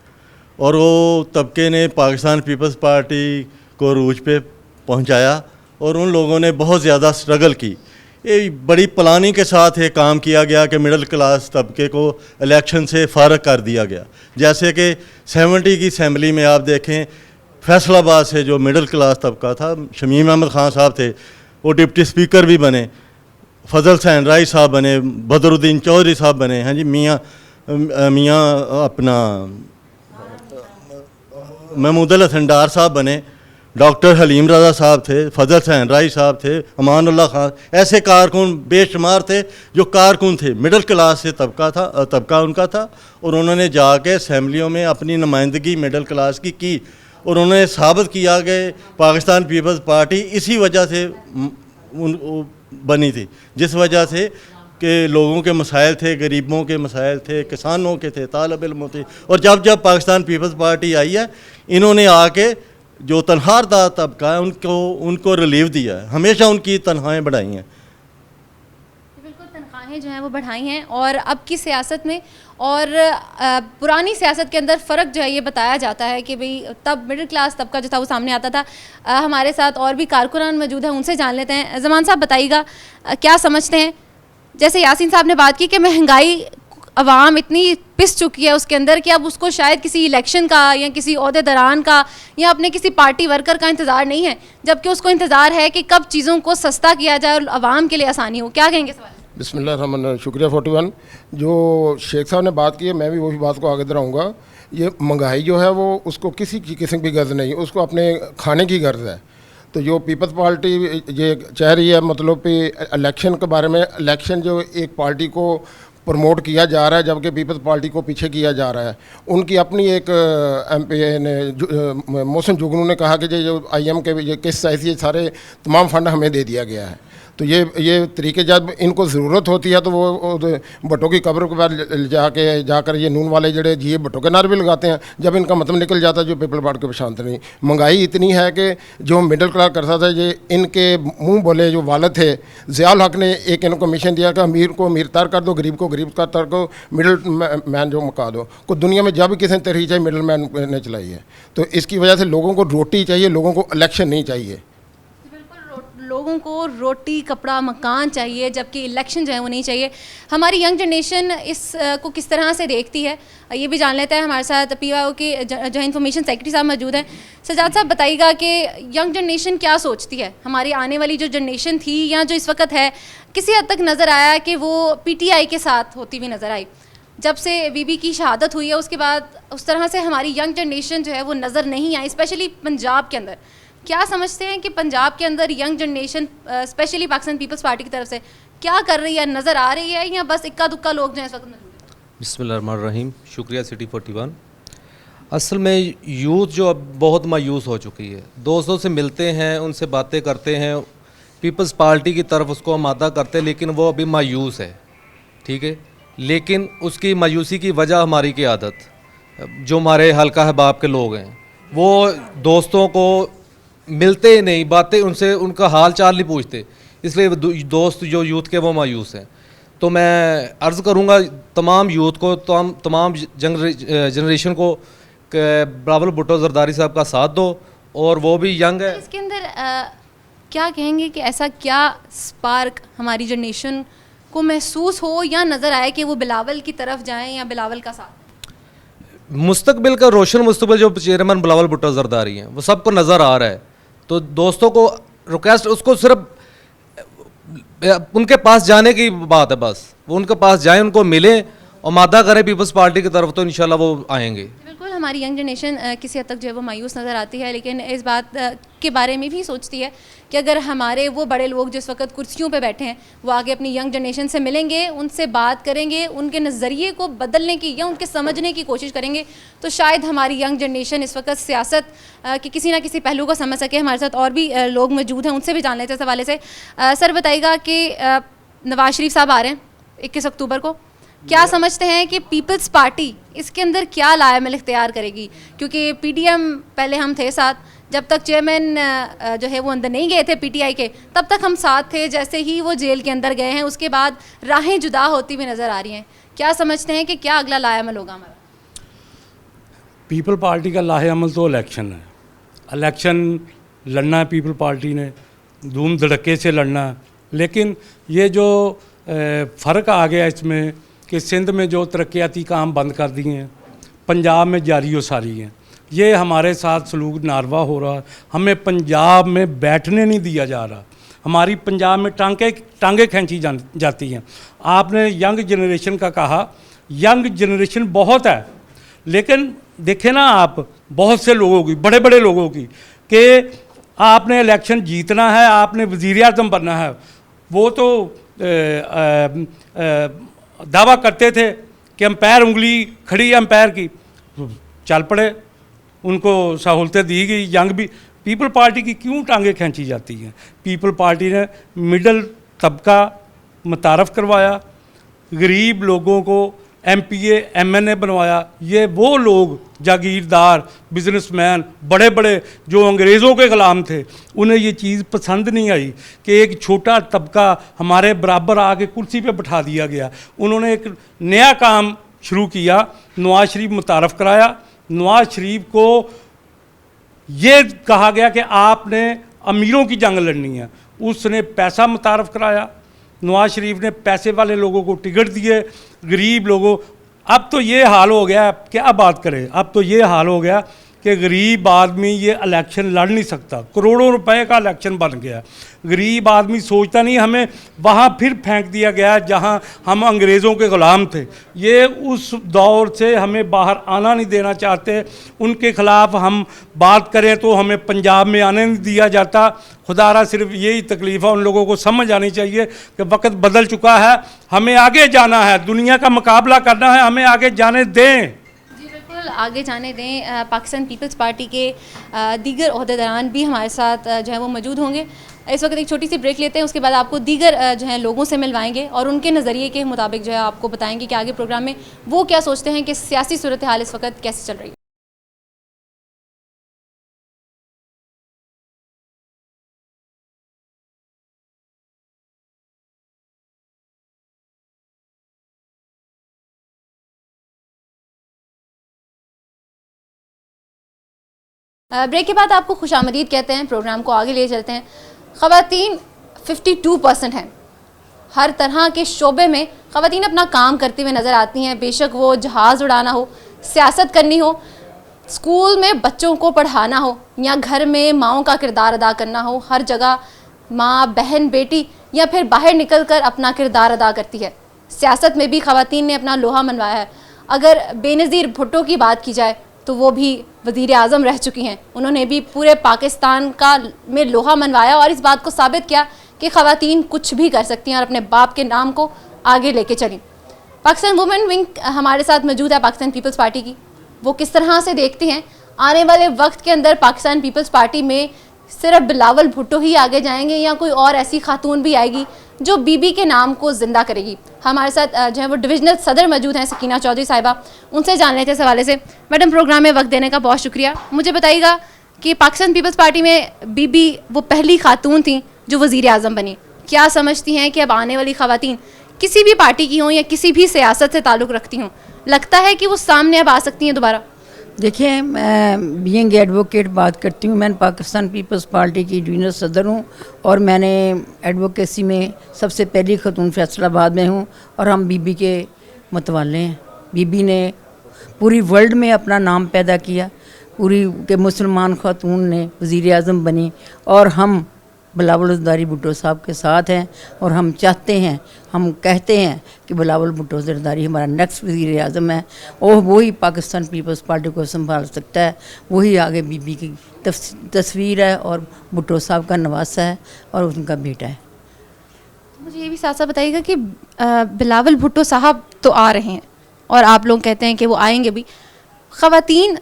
और वो तबके ने पाकिस्तान पीपल्स पार्टी को रूज पे पहुंचाया और उन लोगों ने बहुत ज़्यादा स्ट्रगल की। ये बड़ी प्लानिंग के साथ ये काम किया गया कि मिडिल क्लास तबके को इलेक्शन से फ़ारग कर दिया गया। जैसे कि 70 की असम्बली में आप देखें, फैसलाबाद से जो मिडिल क्लास तबका था, शमीम अहमद ख़ान साहब थे, वो डिप्टी स्पीकर भी बने, फजल हुसैन राय साहब बने, बदरुद्दीन चौधरी साहब बने, हाँ जी, मियाँ अपना महमूदुल हसन डार साहब बने, डॉक्टर हलीम रज़ा साहब थे, फजल हुसैन राय साहब थे, अमानुल्लाह खान, ऐसे कारकुन बेशुमार थे जो कारकुन थे, मिडिल क्लास से तबका उनका था। और उन्होंने जाके असम्बलियों में अपनी नुमाइंदगी मिडिल क्लास की और उन्होंने साबित किया कि पाकिस्तान पीपल्स पार्टी इसी वजह से बनी थी, जिस वजह से कि लोगों के मसाइल थे, गरीबों के मसाइल थे, किसानों के थे, तालिब इल्मों थे। और जब पाकिस्तान पीपल्स पार्टी आई है, इन्होंने आके जो तनख्वाहदार तबका है उनको रिलीफ दिया है, हमेशा उनकी तनख्वाहें बढ़ाई हैं। बिल्कुल, तनख्वाहें जो हैं वो बढ़ाई हैं। और अब की सियासत में और पुरानी सियासत के अंदर फ़र्क जो है ये बताया जाता है कि भाई तब मिडिल क्लास तबका जो था वो सामने आता था। हमारे साथ और भी कारकुनान मौजूद हैं, उनसे जान लेते हैं। ज़मान साहब बताइएगा, क्या समझते हैं, जैसे यासीन साहब ने बात की कि महंगाई अवाम इतनी पिस चुकी है उसके अंदर कि अब उसको शायद किसी इलेक्शन का या किसी ओहदेदारान का या अपने किसी पार्टी वर्कर का इंतज़ार नहीं है, जबकि उसको इंतज़ार है कि कब चीज़ों को सस्ता किया जाए और आवाम के लिए आसानी हो। क्या कहेंगे सवाल? बिस्मिल्लाह, शुक्रिया 41। जो शेख साहब ने बात की है, मैं भी वही बात को आगे दोहराऊँगा। ये महंगाई जो है वो उसको किसी किस्म की गर्ज नहीं, उसको अपने खाने की गर्ज है। तो जो पीपल्स पार्टी ये चाह रही है, मतलब कि इलेक्शन के बारे में, इलेक्शन जो एक पार्टी को प्रमोट किया जा रहा है जबकि पीपल्स पार्टी को पीछे किया जा रहा है। उनकी अपनी एक MP ने मोहसिन जुगनू ने कहा कि जो IM के ये किस ऐसी सारे तमाम फंड हमें दे दिया गया है। तो ये तरीके जब इनको ज़रूरत होती है तो वो भट्टो की कब्र के बाद जाकर ये नून वाले जड़े जी भट्टो के नारे भी लगाते हैं। जब इनका मतलब निकल जाता है जो पीपल पार्टी को शांत नहीं। महंगाई इतनी है कि जो मिडिल क्लास करता था, ये इनके मुंह बोले जो वालिद थे ज़ियाउल हक ने एक इनको मिशन दिया कि अमीर को अमीर तर कर दो, गरीब को गरीब तर को मिडिल मैन जो मका दो। को दुनिया में जब किसी तहरीक चाहिए मिडिल मैन ने चलाई है। तो इसकी वजह से लोगों को रोटी चाहिए, लोगों को इलेक्शन नहीं चाहिए। लोगों को रोटी, कपड़ा, मकान चाहिए, जबकि इलेक्शन जो है वो नहीं चाहिए। हमारी यंग जनरेशन इस को किस तरह से देखती है ये भी जान लेते हैं। हमारे साथ PYO के जो इंफॉर्मेशन सेक्रेटरी साहब मौजूद हैं। सजाद साहब बताइएगा कि यंग जनरेशन क्या सोचती है, हमारी आने वाली जो जनरेशन थी या जो इस वक्त है, किसी हद तक नज़र आया कि वो PTI के साथ होती हुई नज़र आई। जब से बीबी की शहादत हुई है उसके बाद उस तरह से हमारी यंग जनरेशन जो है वो नज़र नहीं आई, स्पेशली पंजाब के अंदर। क्या समझते हैं कि पंजाब के अंदर young generation specially Pakistan Peoples Party की तरफ से क्या कर रही है, नज़र आ रही है या बस इक्का दुक्का लोग जो हैं इस वक्त मौजूद हैं? बिस्मिल्लाहिर्रहमानिर्रहीम, शुक्रिया सिटी 41। असल में यूथ जो अब बहुत मायूस हो चुकी है, दोस्तों से मिलते हैं, उनसे बातें करते हैं, पीपल्स पार्टी की तरफ उसको आमादा करते हैं, लेकिन वो अभी मायूस है, ठीक है। लेकिन उसकी मायूसी की वजह हमारी की आदत, जो हमारे हल्का हबाब के लोग हैं वो दोस्तों को मिलते ही नहीं, बातें उनसे उनका हाल चाल नहीं पूछते, इसलिए दोस्त जो यूथ के वो मायूस हैं। तो मैं अर्ज़ करूँगा तमाम यूथ को, तमाम जनरेशन को बिलावल भुट्टो जरदारी साहब का साथ दो, और वो भी यंग है। इसके अंदर क्या कहेंगे कि ऐसा क्या स्पार्क हमारी जनरेशन को महसूस हो या नज़र आए कि वो बिलावल की तरफ जाएं या बिलावल का साथ? मुस्तकबिल का रोशन मुस्तकबिल जो चेयरमैन बिलावल भुट्टो जरदारी हैं वो सबको नज़र आ रहा है। तो दोस्तों को रिक्वेस्ट, उसको सिर्फ उनके पास जाने की बात है, बस वो उनके पास जाएं, उनको मिलें और मादा करें पीपल्स पार्टी की तरफ, तो इंशाल्लाह वो आएंगे। बिल्कुल, हमारी यंग जनरेशन किसी हद तक जो है वो मायूस नज़र आती है, लेकिन इस बात के बारे में भी सोचती है कि अगर हमारे वो बड़े लोग जिस वक्त कुर्सियों पे बैठे हैं वो आगे अपनी यंग जनरेशन से मिलेंगे, उनसे बात करेंगे, उनके नज़रिए को बदलने की या उनके समझने की कोशिश करेंगे, तो शायद हमारी यंग जनरेशन इस वक्त सियासत के किसी ना किसी पहलू को समझ सके। हमारे साथ और भी लोग मौजूद हैं, उनसे भी जान लेते हैं इस हवाले से। सर बताइएगा कि नवाज शरीफ साहब आ रहे हैं 21 अक्टूबर को, क्या समझते हैं कि पीपल्स पार्टी इसके अंदर क्या लाएमल इख्तियार करेगी? क्योंकि PDM पहले हम थे साथ, जब तक चेयरमैन जो है वो अंदर नहीं गए थे PTI के, तब तक हम साथ थे। जैसे ही वो जेल के अंदर गए हैं उसके बाद राहें जुदा होती हुई नज़र आ रही हैं। क्या समझते हैं कि क्या अगला लाएमल होगा हमारा? पीपल पार्टी का लाहे अमल तो इलेक्शन है। इलेक्शन लड़ना है पीपल पार्टी ने, धूम धड़के से लड़ना। लेकिन ये जो फ़र्क आ गया इसमें कि सिंध में जो तरक्याती काम बंद कर दिए हैं, पंजाब में जारी व सारी हैं। ये हमारे साथ सलूक नारवा हो रहा है। हमें पंजाब में बैठने नहीं दिया जा रहा। हमारी पंजाब में टांगे खींची जाती हैं। आपने यंग जनरेशन का कहा, यंग जनरेशन बहुत है, लेकिन देखें ना आप बहुत से लोगों की, बड़े बड़े लोगों की, कि आपने इलेक्शन जीतना है, आपने वज़ीर आज़म बनना है। वो तो दावा करते थे कि एम्पायर उंगली खड़ी है एम्पायर की, चल पड़े, उनको सहूलतें दी गई। यंग भी पीपल पार्टी की क्यों टांगे खींची जाती हैं? पीपल पार्टी ने मिडल तबका मुतारफ़ करवाया, गरीब लोगों को MPA MNA बनवाया। ये वो लोग जागीरदार बिजनेसमैन बड़े बड़े जो अंग्रेज़ों के ग़ुलाम थे, उन्हें ये चीज़ पसंद नहीं आई कि एक छोटा तबका हमारे बराबर आके कुर्सी पे बिठा दिया गया। उन्होंने एक नया काम शुरू किया, नवाज शरीफ मुतारफ़ कराया। नवाज शरीफ को ये कहा गया कि आपने अमीरों की जंग लड़नी है, उसने पैसा मुतारफ़ कराया। नवाज शरीफ ने पैसे वाले लोगों को टिकट दिए, गरीब लोगों, अब तो ये हाल हो गया, क्या बात करें, अब तो ये हाल हो गया कि गरीब आदमी ये इलेक्शन लड़ नहीं सकता। करोड़ों रुपए का इलेक्शन बन गया। गरीब आदमी सोचता नहीं, हमें वहाँ फिर फेंक दिया गया जहाँ हम अंग्रेज़ों के ग़ुलाम थे। ये उस दौर से हमें बाहर आना नहीं देना चाहते। उनके ख़िलाफ़ हम बात करें तो हमें पंजाब में आने नहीं दिया जाता। खुदारा सिर्फ यही तकलीफ़ है, उन लोगों को समझ आनी चाहिए कि वक्त बदल चुका है, हमें आगे जाना है, दुनिया का मुकाबला करना है, हमें आगे जाने दें। आगे जाने दें। पाकिस्तान पीपल्स पार्टी के दीगर ओहदेदारान भी हमारे साथ जो है वो मौजूद होंगे। इस वक्त एक छोटी सी ब्रेक लेते हैं, उसके बाद आपको दीगर जो है लोगों से मिलवाएंगे और उनके नज़रिए के मुताबिक जो है आपको बताएंगे कि आगे प्रोग्राम में वो क्या सोचते हैं कि सियासी सूरत हाल इस वक्त कैसे चल रही है। ब्रेक के बाद आपको खुशामदीद कहते हैं, प्रोग्राम को आगे ले चलते हैं। ख़वातीन 52% हैं। हर तरह के शोबे में ख़वातीन अपना काम करती हुए नज़र आती हैं, बेशक वो जहाज़ उड़ाना हो, सियासत करनी हो, स्कूल में बच्चों को पढ़ाना हो, या घर में माओं का किरदार अदा करना हो। हर जगह माँ, बहन, बेटी या फिर बाहर निकल कर अपना किरदार अदा करती है। सियासत में भी ख़वातीन ने अपना लोहा मनवाया है। अगर बेनज़ीर भुट्टो की बात की जाए तो वो भी वज़ीर आज़म रह चुकी हैं। उन्होंने भी पूरे पाकिस्तान का में लोहा मनवाया और इस बात को साबित किया कि ख़वातीन कुछ भी कर सकती हैं और अपने बाप के नाम को आगे लेके चली। पाकिस्तान वुमेन विंग हमारे साथ मौजूद है पाकिस्तान पीपल्स पार्टी की। वो किस तरह से देखती हैं आने वाले वक्त के अंदर पाकिस्तान पीपल्स पार्टी में सिर्फ बिलावल भुट्टो ही आगे जाएंगे या कोई और ऐसी खातून भी आएगी जो बीबी के नाम को ज़िंदा करेगी। हमारे साथ जो है वो डिविजनल सदर मौजूद हैं सकीना चौधरी साहिबा, उनसे जान लेते हैं इस हवाले से। मैडम, प्रोग्राम में वक्त देने का बहुत शुक्रिया। मुझे बताइएगा कि पाकिस्तान पीपल्स पार्टी में बीबी वो पहली खातून थी जो वज़ीर आज़म बनी। क्या समझती हैं कि अब आने वाली ख़वातीन किसी भी पार्टी की हों या किसी भी सियासत से ताल्लुक़ रखती हों, लगता है कि वो सामने अब आ सकती हैं दोबारा? देखिए, मैं बीइंग एडवोकेट बात करती हूँ। मैं पाकिस्तान पीपल्स पार्टी की डिविजनल सदर हूँ और मैंने एडवोकेसी में सबसे पहली खतून फैसलाबाद में हूँ और हम बीबी के मतवाले हैं। बीबी ने पूरी वर्ल्ड में अपना नाम पैदा किया, पूरी के मुसलमान खातून ने वज़ीर आज़म बनी और हम बिलावल ज़रदारी भुट्टो साहब के साथ हैं और हम चाहते हैं, हम कहते हैं कि बिलावल भुट्टो ज़रदारी हमारा नेक्स्ट वज़ीर आज़म है और वही पाकिस्तान पीपल्स पार्टी को संभाल सकता है। वही आगे बीबी की तस्वीर है और भुट्टो साहब का नवासा है और उनका बेटा है। मुझे ये भी साथ साथ बताइएगा कि बिलावल भुट्टो साहब तो आ रहे हैं और आप लोग कहते हैं कि वो आएंगे भी। ख़वातीन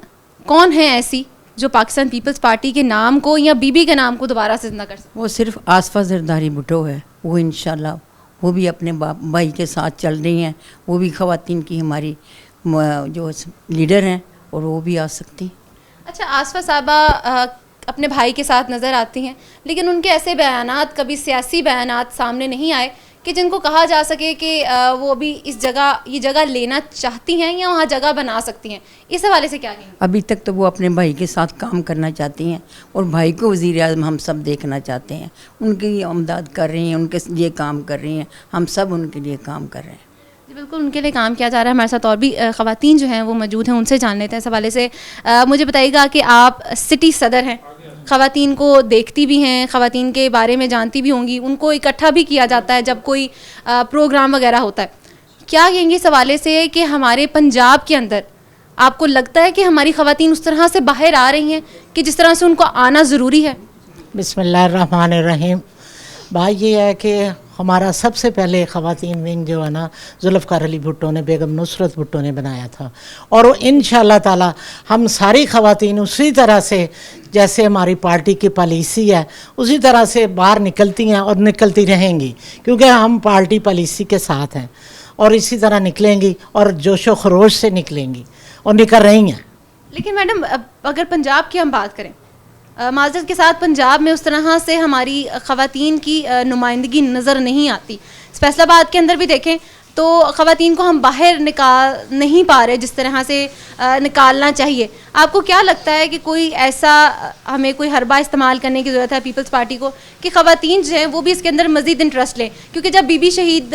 कौन हैं ऐसी जो पाकिस्तान पीपल्स पार्टी के नाम को या बीबी के नाम को दोबारा से जिंदा कर सकते? वो सिर्फ आसफा ज़रदारी भुट्टो है। वो इंशाल्लाह वो भी अपने भाई के साथ चल रही हैं। वो भी ख़वातीन की हमारी जो लीडर हैं और वो भी आ सकती हैं। अच्छा, आसफा साहबा अपने भाई के साथ नज़र आती हैं, लेकिन उनके ऐसे बयानात, कभी सियासी बयानात सामने नहीं आए कि जिनको कहा जा सके कि वो अभी ये जगह लेना चाहती हैं या वहाँ जगह बना सकती हैं, इस हवाले से क्या कहेंगे? अभी तक तो वो अपने भाई के साथ काम करना चाहती हैं और भाई को वज़ीर आज़म हम सब देखना चाहते हैं, उनकी अमदाद कर रही हैं, उनके लिए काम कर रही हैं, हम सब उनके लिए काम कर रहे हैं। जी बिल्कुल, उनके लिए काम किया जा रहा है। हमारे साथ और भी ख़वातीन जो हैं वो मौजूद हैं, उनसे जान लेते हैं इस हवाले से। मुझे बताइएगा कि आप सिटी सदर हैं, ख़वातीन को देखती भी हैं, ख़वातीन के बारे में जानती भी होंगी, उनको इकट्ठा भी किया जाता है जब कोई प्रोग्राम वगैरह होता है। क्या कहेंगे इस हवाले से कि हमारे पंजाब के अंदर आपको लगता है कि हमारी ख़वातीन उस तरह से बाहर आ रही हैं कि जिस तरह से उनको आना ज़रूरी है? बिस्मिल्लाहिर्रहमानिर्रहीम। बात ये है कि हमारा सबसे पहले ख़वातीन विंग जो है ना, जुल्फ़कार अली भुट्टो ने, बेगम नुसरत भुट्टो ने बनाया था, और इंशाअल्लाह ताला हम सारी ख़वातीन उसी तरह से जैसे हमारी पार्टी की पॉलिसी है उसी तरह से बाहर निकलती हैं और निकलती रहेंगी, क्योंकि हम पार्टी पॉलिसी के साथ हैं और इसी तरह निकलेंगी और जोशो खरोश से निकलेंगी और निकल रही हैं। लेकिन मैडम, अगर पंजाब की हम बात करें, माजरत के साथ पंजाब में उस तरह से हमारी ख़वातीन की नुमाइंदगी नज़र नहीं आती। फैसलाबाद के अंदर भी देखें तो ख़वातीन को हम बाहर निकाल नहीं पा रहे जिस तरह से निकालना चाहिए। आपको क्या लगता है कि कोई ऐसा हमें कोई हरबा इस्तेमाल करने की ज़रूरत है पीपल्स पार्टी को कि ख़वातीन जो हैं वो भी इसके अंदर मज़ीद इंटरेस्ट लें? क्योंकि जब बीबी शहीद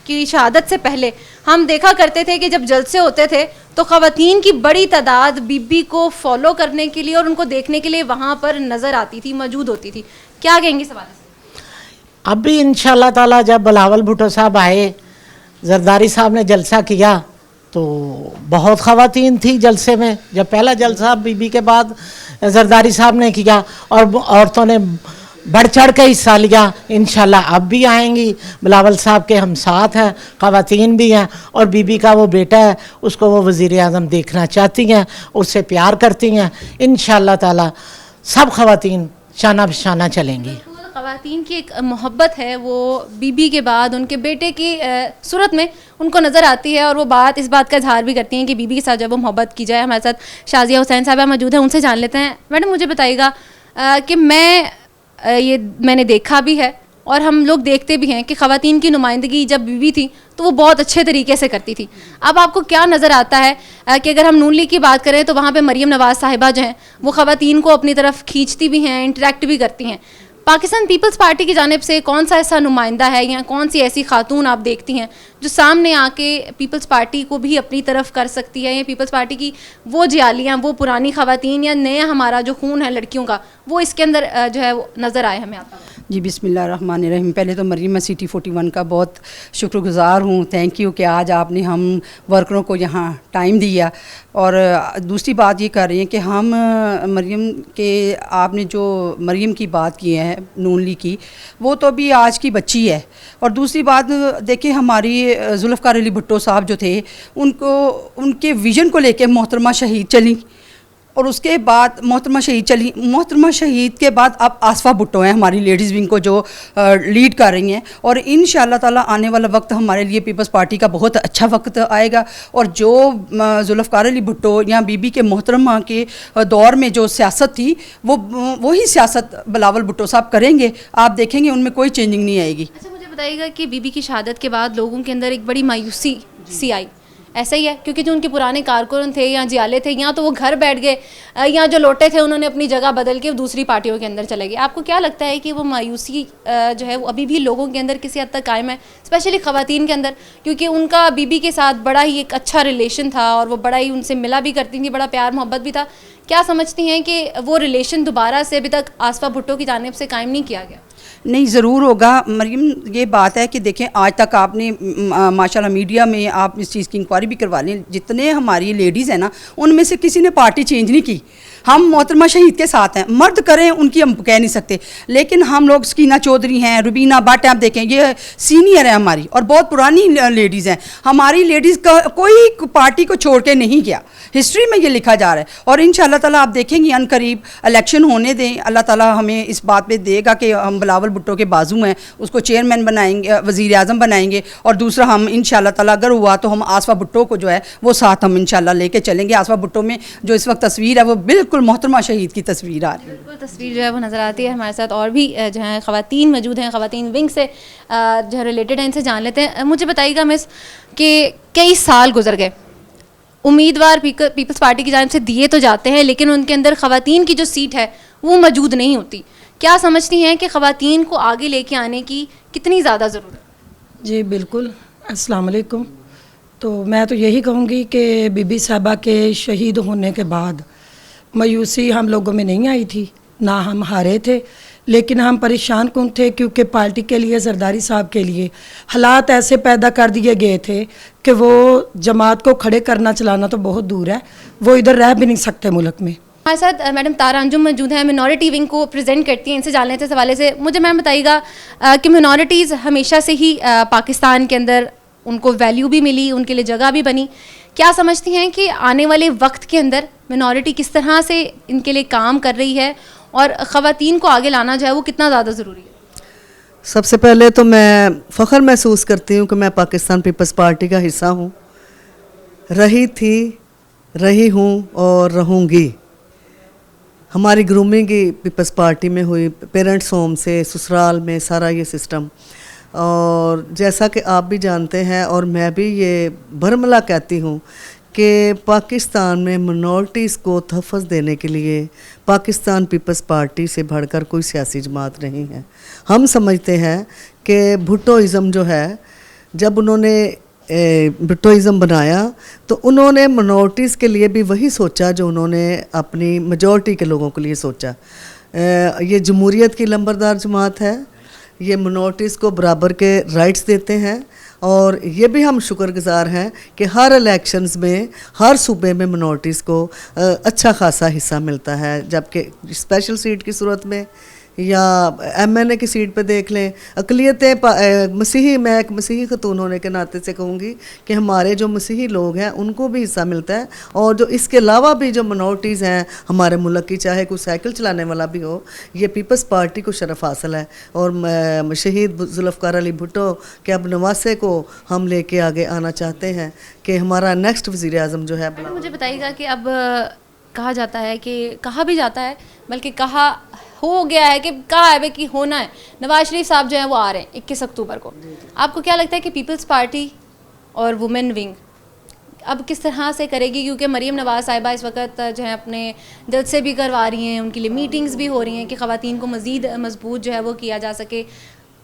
की शहादत से पहले हम देखा करते थे कि जब जलसे होते थे तो ख़वातीन की बड़ी तादाद बीबी को फॉलो करने के लिए और उनको देखने के लिए वहाँ पर नज़र आती थी, मौजूद होती थी। क्या कहेंगे इस हवाले से? अब भी इंशाअल्लाह ताला जब बिलावल भुट्टो साहब आए, जरदारी साहब ने जलसा किया तो बहुत ख़वातीन थी जलसे में। जब पहला जलसा बीबी के बाद जरदारी साहब ने किया और औरतों ने बढ़ चढ़ के हिस्सा लिया। इंशाल्लाह अब भी आएंगी, बिलावल साहब के हम साथ हैं, ख़वातीन भी हैं, और बीबी का वो बेटा है उसको वो वज़ीर आज़म देखना चाहती हैं, उससे प्यार करती हैं। इंशाल्लाह ताला सब ख़वातीन शाना बशाना चलेंगी। ख़वातीन की एक मोहब्बत है वो बीबी के बाद उनके बेटे की सूरत में उनको नज़र आती है और वो इस बात का इजहार भी करती हैं कि बीबी के साथ जब वो मोहब्बत की जाए। हमारे साथ शाजिया हुसैन साहब मौजूद हैं, उनसे जान लेते हैं। मैडम, मुझे बताइएगा कि मैंने देखा भी है और हम लोग देखते भी हैं कि ख़वातीन की नुमाइंदगी जब बीबी थी तो वो बहुत अच्छे तरीके से करती थी। अब आपको क्या नज़र आता है कि अगर हम नून लीग की बात करें तो वहाँ पे मरियम नवाज़ साहिबा जो हैं वो ख़वातीन को अपनी तरफ खींचती भी हैं, इंटरेक्ट भी करती हैं। पाकिस्तान पीपल्स पार्टी की जानिब से कौन सा ऐसा नुमाइंदा है या कौन सी ऐसी खातून आप देखती हैं जो सामने आके पीपल्स पार्टी को भी अपनी तरफ कर सकती है, या पीपल्स पार्टी की वो जियालियाँ, वो पुरानी ख़वातीन या नया हमारा जो खून है लड़कियों का, वो इसके अंदर जो है वो नज़र आए हमें? आपका जी बिस्मिल्लाहिर्रहमानिर्रहीम। पहले तो मरियम, मैं सिटी 41 का बहुत शुक्रगुज़ार हूँ, थैंक यू कि आज आपने हम वर्करों को यहाँ टाइम दिया। और दूसरी बात ये कर रही हैं कि हम मरियम के, आपने जो मरियम की बात की है नून लीग की, वो तो अभी आज की बच्ची है। और दूसरी बात देखिए, हमारी जुल्फ़कार अली भुट्टो साहब जो थे उनके विज़न को लेके मोहतरमा शहीद चली और उसके बाद मोहतरमा शहीद चली। मोहतरमा शहीद के बाद अब आसफ़ा भुट्टो हैं हमारी लेडीज़ विंग को जो लीड कर रही हैं, और इंशाअल्लाह ताला आने वाला वक्त हमारे लिए पीपल्स पार्टी का बहुत अच्छा वक्त आएगा। और जो जुल्फ़कार अली भुट्टो या बीबी के मोहतरमा के दौर में जो सियासत थी वही सियासत बिलावल भुट्टो साहब करेंगे। आप देखेंगे उनमें कोई चेंजिंग नहीं आएगी। अच्छा, मुझे बताइएगा कि बीबी की शहादत के बाद लोगों के अंदर एक बड़ी मायूसी सी आई, ऐसा ही है? क्योंकि जो उनके पुराने कारकुन थे या जियाले थे, या तो वो घर बैठ गए या जो लौटे थे उन्होंने अपनी जगह बदल के दूसरी पार्टियों के अंदर चले गए। आपको क्या लगता है कि वो मायूसी जो है वो अभी भी लोगों के अंदर किसी हद तक कायम है, स्पेशली ख़वातीन के अंदर? क्योंकि उनका बीबी के साथ बड़ा ही एक अच्छा रिलेशन था और वो बड़ा ही उनसे मिला भी करती थी, बड़ा प्यार मोहब्बत भी था। क्या समझती हैं कि वो रिलेशन दोबारा से अभी तक आसफ़ा भुट्टो की जानिब से कायम नहीं किया गया? नहीं, ज़रूर होगा मरियम। ये बात है कि देखें, आज तक आपने माशाल्लाह मीडिया में आप इस चीज़ की इंक्वायरी भी करवा लें, जितने हमारी लेडीज़ हैं ना उनमें से किसी ने पार्टी चेंज नहीं की। हम मोहतरमा शहीद के साथ हैं, मर्द करें उनकी हम कह नहीं सकते, लेकिन हम लोग सकीना चौधरी हैं, रुबीना भट्ट, आप देखें ये सीनियर है हमारी और बहुत पुरानी लेडीज़ हैं। हमारी लेडीज़ का कोई पार्टी को छोड़ के नहीं गया, हिस्ट्री में ये लिखा जा रहा है। और इंशाअल्लाह ताला आप देखेंगे अनकरीब इलेक्शन होने दें, अल्लाह ताला हमें इस बात पे देगा कि हम बिलावल भुट्टो के बाजू हैं, उसको चेयरमैन बनाएंगे, वज़ीर आज़म बनाएंगे। और दूसरा हम इंशाअल्लाह ताला अगर हुआ तो हम आसफ़ा भुट्टो को जो है वो साथ हम इंशाअल्लाह लेके चलेंगे। आसफ़ा भुट्टो में जो इस वक्त तस्वीर है वो बिल्कुल बिल्कुल मोहतरमा शहीद की तस्वीर आ रही है। बिल्कुल तस्वीर जो है वो नज़र आती है। हमारे साथ और भी जो हैं ख़वातीन मौजूद हैं, ख़वातीन विंग से जो है रिलेटेड हैं, इनसे जान लेते हैं। मुझे बताइएगा मिस कि कई साल गुजर गए, उम्मीदवार पीपल्स पार्टी की जानिब से दिए तो जाते हैं, लेकिन उनके अंदर ख़वातीन की जो सीट है वो मौजूद नहीं होती। क्या समझती हैं कि ख़वातीन को आगे लेके आने की कितनी ज़्यादा ज़रूरत है? जी बिल्कुल, अस्सलाम वालेकुम। तो मैं तो यही कहूँगी कि बीबी साहबा के शहीद होने के बाद मायूसी हम लोगों में नहीं आई थी, ना हम हारे थे, लेकिन हम परेशान कौन थे क्योंकि पार्टी के लिए, जरदारी साहब के लिए हालात ऐसे पैदा कर दिए गए थे कि वो जमात को खड़े करना चलाना तो बहुत दूर है, वो इधर रह भी नहीं सकते मुल्क में। हमारे साथ मैडम तारा अंजुम मौजूद हैं, मिनॉरिटी विंग को प्रेजेंट करती हैं। इनसे जान लेते हैं इस हवाले से। मुझे मैम बताइएगा कि मिनॉरिटीज़ हमेशा से ही पाकिस्तान के अंदर उनको वैल्यू भी मिली, उनके लिए जगह भी बनी। क्या समझती हैं कि आने वाले वक्त के अंदर मिनॉरिटी किस तरह से इनके लिए काम कर रही है और ख़वातीन को आगे लाना जो है वो कितना ज़्यादा ज़रूरी है? सबसे पहले तो मैं फ़ख्र महसूस करती हूँ कि मैं पाकिस्तान पीपल्स पार्टी का हिस्सा हूँ, रही थी, रही हूँ और रहूँगी। हमारी ग्रूमिंग ही पीपल्स पार्टी में हुई, पेरेंट्स होम से ससुराल में सारा ये सिस्टम। और जैसा कि आप भी जानते हैं और मैं भी ये भरमला कहती हूँ कि पाकिस्तान में मिनॉरिटीज़ को तहफ़्फ़ुज़ देने के लिए पाकिस्तान पीपल्स पार्टी से बढ़कर कोई सियासी जमात नहीं है। हम समझते हैं कि भुट्टोइज़म जो है, जब उन्होंने भुट्टोइज़म बनाया तो उन्होंने मिनॉरिटीज़ के लिए भी वही सोचा जो उन्होंने अपनी मेजॉरिटी के लोगों के लिए सोचा। ये जमहूरियत की लंबरदार जमात है, ये मिनॉरिटीज़ को बराबर के राइट्स देते हैं और ये भी हम शुक्रगुजार हैं कि हर इलेक्शंस में हर सूबे में मिनॉरिटीज़ को अच्छा खासा हिस्सा मिलता है, जबकि स्पेशल सीट की सूरत में या MNA की सीट पे देख लें अक़लियतें मसीही, मैं एक मसीही खतून होने के नाते से कहूँगी कि हमारे जो मसीही लोग हैं उनको भी हिस्सा मिलता है। और जो इसके अलावा भी जो मिनॉरिटीज़ हैं हमारे मुल्क की, चाहे कोई साइकिल चलाने वाला भी हो, ये पीपल्स पार्टी को शरफ हासिल है। और शहीद जुल्फ़कार अली भुट्टो के अब नवासे को हम लेके आगे आना चाहते हैं कि हमारा नेक्स्ट वज़ीर आज़म जो है। मुझे बताइएगा कि अब कहा जाता है कि कहा भी जाता है, बल्कि कहा हो गया है कि कहा है कि होना है, नवाज शरीफ साहब जो हैं वो आ रहे हैं 21 अक्टूबर को। आपको क्या लगता है कि पीपल्स पार्टी और वुमेन विंग अब किस तरह से करेगी? क्योंकि मरीम नवाज़ साहिबा इस वक्त जो है अपने जलसे भी करवा रही हैं, उनके लिए मीटिंग्स भी हो रही हैं कि ख़वातीन को मज़ीद मजबूत जो है वो किया जा सके।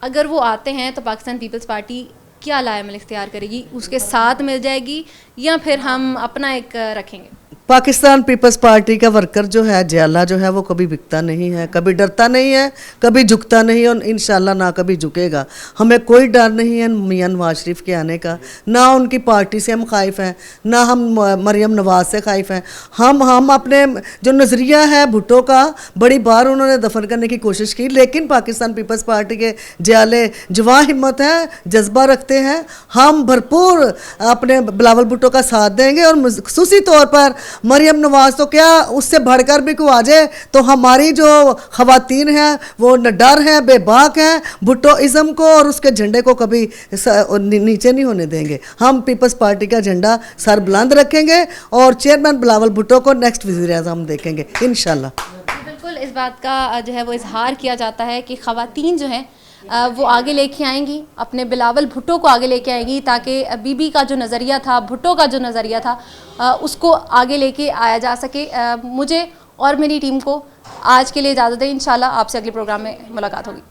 अगर वो आते हैं तो पाकिस्तान पीपल्स पार्टी क्या लाएमल इख्तियार करेगी? उसके साथ मिल जाएगी या फिर हम अपना एक रखेंगे? पाकिस्तान पीपल्स पार्टी का वर्कर जो है, जयाला जो है, वो कभी बिकता नहीं है, कभी डरता नहीं है, कभी झुकता नहीं है और इंशाल्लाह ना कभी झुकेगा। हमें कोई डर नहीं है मियां नवाज शरीफ के आने का, ना उनकी पार्टी से हम खाइफ हैं, ना हम मरियम नवाज से खाइफ हैं। हम अपने जो नज़रिया है भुट्टो का, बड़ी बार उन्होंने दफन करने की कोशिश की, लेकिन पाकिस्तान पीपल्स पार्टी के जयाले जवां हिम्मत है, जज्बा रखते हैं। हम भरपूर अपने बिलावल भुट्टो का साथ देंगे और खुसूसी तौर पर मरियम नवाज तो क्या, उससे बढ़कर भी कोई आ जाए तो हमारी जो ख़वातीन हैं वो न डर हैं, बेबाक हैं। भुट्टोइज़म को और उसके झंडे को कभी नीचे नहीं होने देंगे। हम पीपल्स पार्टी का झंडा सर बुलंद रखेंगे और चेयरमैन बिलावल भुट्टो को नेक्स्ट वज़ीर आज़म देखेंगे इंशाल्लाह। बिल्कुल इस बात का जो है वो इजहार किया जाता है कि ख़वातीन जो हैं वो आगे लेके आएंगी, अपने बिलावल भुट्टो को आगे लेके आएंगी, ताकि बीबी का जो नज़रिया था, भुट्टो का जो नज़रिया था, उसको आगे लेके आया जा सके। मुझे और मेरी टीम को आज के लिए इजाज़त दें। इंशाल्लाह आपसे अगले प्रोग्राम में मुलाकात होगी।